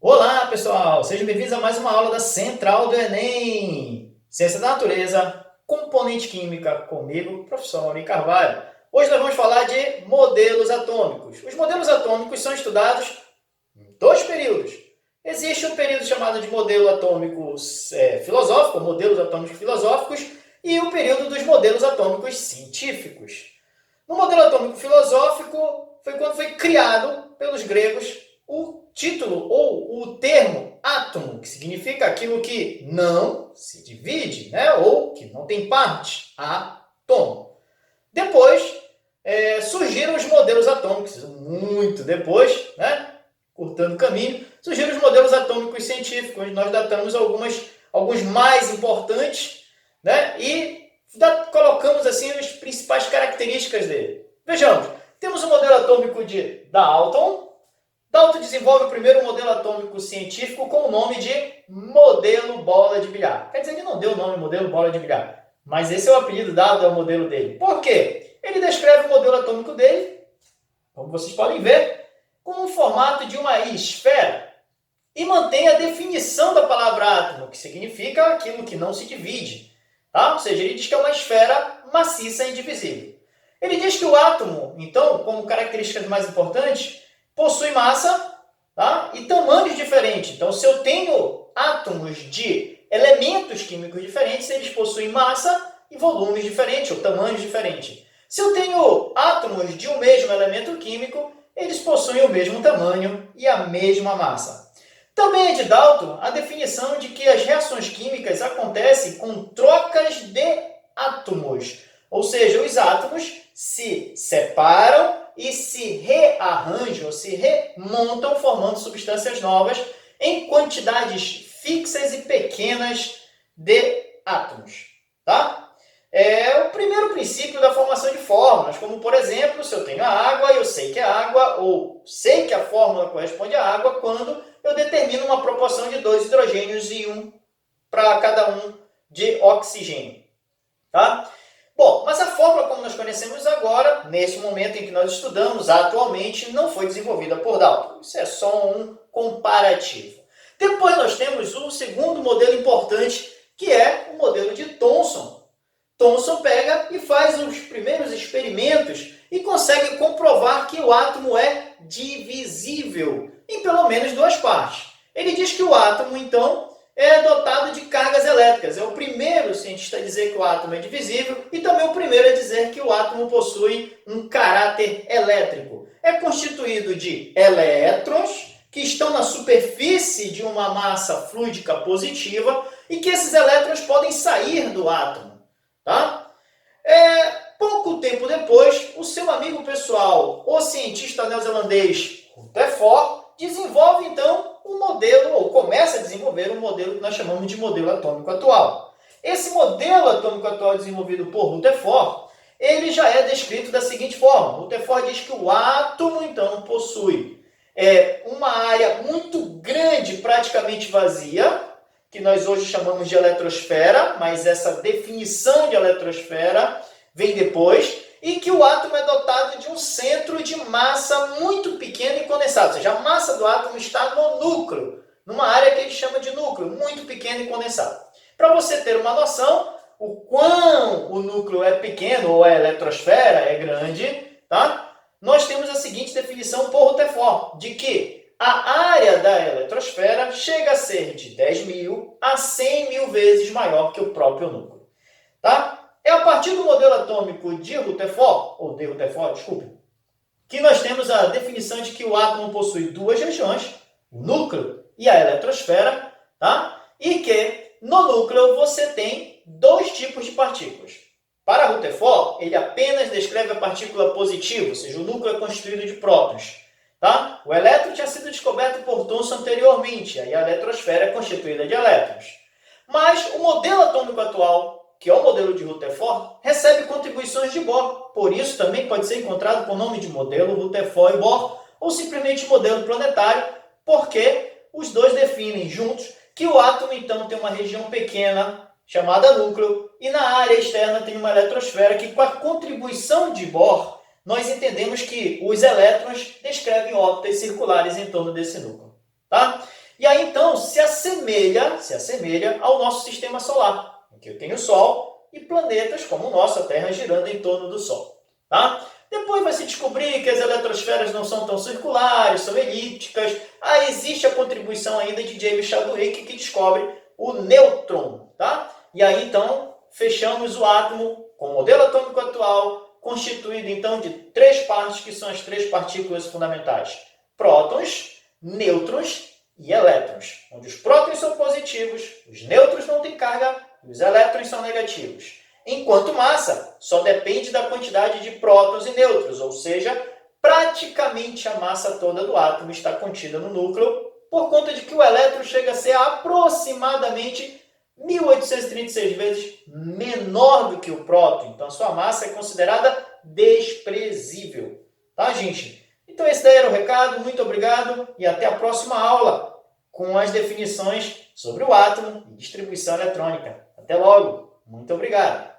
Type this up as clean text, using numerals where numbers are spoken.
Olá, pessoal! Sejam bem-vindos a mais uma aula da Central do Enem. Ciência da Natureza, componente química, comigo, professor Mauri Carvalho. Hoje nós vamos falar de modelos atômicos. Os modelos atômicos são estudados em dois períodos. Existe um período chamado de modelo atômico filosófico, modelos atômicos filosóficos, e o período dos modelos atômicos científicos. No modelo atômico filosófico foi quando foi criado pelos gregos o título ou o termo átomo, que significa aquilo que não se divide, né? Ou que não tem parte, átomo. Depois surgiram os modelos atômicos, muito depois, né? Cortando o caminho, surgiram os modelos atômicos científicos, onde nós datamos alguns mais importantes, né? E colocamos assim as principais características dele. Vejamos, temos o modelo atômico de Dalton. Dalton desenvolve o primeiro modelo atômico científico com o nome de modelo bola de bilhar. Quer dizer, ele não deu o nome modelo bola de bilhar, mas esse é o apelido dado ao modelo dele. Por quê? Ele descreve o modelo atômico dele, como vocês podem ver, com o formato de uma esfera e mantém a definição da palavra átomo, que significa aquilo que não se divide. Tá? Ou seja, ele diz que é uma esfera maciça e indivisível. Ele diz que o átomo, então, como características mais importantes, possui massa, tá? E tamanhos diferentes. Então, se eu tenho átomos de elementos químicos diferentes, eles possuem massa e volumes diferentes, ou tamanhos diferentes. Se eu tenho átomos de um mesmo elemento químico, eles possuem o mesmo tamanho e a mesma massa. Também é de Dalton a definição de que as reações químicas acontecem com trocas de átomos. Ou seja, os átomos se separam e se rearranjam, se remontam, formando substâncias novas em quantidades fixas e pequenas de átomos. Tá? É o primeiro princípio da formação de fórmulas, como, por exemplo, se eu tenho a água, eu sei que é água, ou sei que a fórmula corresponde à água quando eu determino uma proporção de 2 hidrogênios e 1 para cada um de oxigênio. Tá? Bom, mas a fórmula como nós conhecemos agora, nesse momento em que nós estudamos, atualmente, não foi desenvolvida por Dalton. Isso é só um comparativo. Depois nós temos o segundo modelo importante, que é o modelo de Thomson. Thomson pega e faz os primeiros experimentos e consegue comprovar que o átomo é divisível em pelo menos duas partes. Ele diz que o átomo, então, é dotado de cargas elétricas. É o primeiro cientista a dizer que o átomo é divisível e também o primeiro a dizer que o átomo possui um caráter elétrico. É constituído de elétrons que estão na superfície de uma massa fluídica positiva e que esses elétrons podem sair do átomo. Tá? Pouco tempo depois, o seu amigo pessoal, o cientista neozelandês Rutherford, desenvolve então um modelo, ou começa a desenvolver um modelo que nós chamamos de modelo atômico atual. Esse modelo atômico atual desenvolvido por Rutherford, ele já é descrito da seguinte forma. Rutherford diz que o átomo então possui uma área muito grande, praticamente vazia, que nós hoje chamamos de eletrosfera, mas essa definição de eletrosfera vem depois, e que o átomo é dotado de um centro de massa muito pequeno e condensado. Ou seja, a massa do átomo está no núcleo, numa área que ele chama de núcleo, muito pequeno e condensado. Para você ter uma noção, o quão o núcleo é pequeno, ou a eletrosfera é grande, tá? Nós temos a seguinte definição por Rutherford, de que a área da eletrosfera chega a ser de 10.000 a 100.000 vezes maior que o próprio núcleo. Tá? É a partir do modelo atômico de Rutherford, desculpe, que nós temos a definição de que o átomo possui duas regiões, o núcleo e a eletrosfera, tá? E que no núcleo você tem dois tipos de partículas. Para Rutherford, ele apenas descreve a partícula positiva, ou seja, o núcleo é constituído de prótons. Tá? O elétron tinha sido descoberto por Thomson anteriormente, aí a eletrosfera é constituída de elétrons. Mas o modelo atômico atual, que é o modelo de Rutherford, recebe contribuições de Bohr. Por isso também pode ser encontrado com o nome de modelo Rutherford e Bohr, ou simplesmente modelo planetário, porque os dois definem juntos que o átomo então tem uma região pequena, chamada núcleo, e na área externa tem uma eletrosfera que, com a contribuição de Bohr, nós entendemos que os elétrons descrevem órbitas circulares em torno desse núcleo. Tá? E aí, então, se assemelha ao nosso sistema solar, em que eu tenho o Sol e planetas como o nosso, a Terra, girando em torno do Sol. Tá? Depois vai se descobrir que as eletrosferas não são tão circulares, são elípticas. Aí existe a contribuição ainda de James Chadwick, que descobre o nêutron. Tá? E aí, então, fechamos o átomo com o modelo atômico atual, constituído, então, de 3 partes, que são as 3 partículas fundamentais. Prótons, nêutrons e elétrons, onde os prótons são positivos, os nêutrons não têm carga e os elétrons são negativos. Enquanto massa só depende da quantidade de prótons e nêutrons, ou seja, praticamente a massa toda do átomo está contida no núcleo, por conta de que o elétron chega a ser aproximadamente 1836 vezes menor do que o próton. Então, a sua massa é considerada desprezível. Tá, gente? Então, esse daí era o recado. Muito obrigado e até a próxima aula com as definições sobre o átomo e distribuição eletrônica. Até logo. Muito obrigado.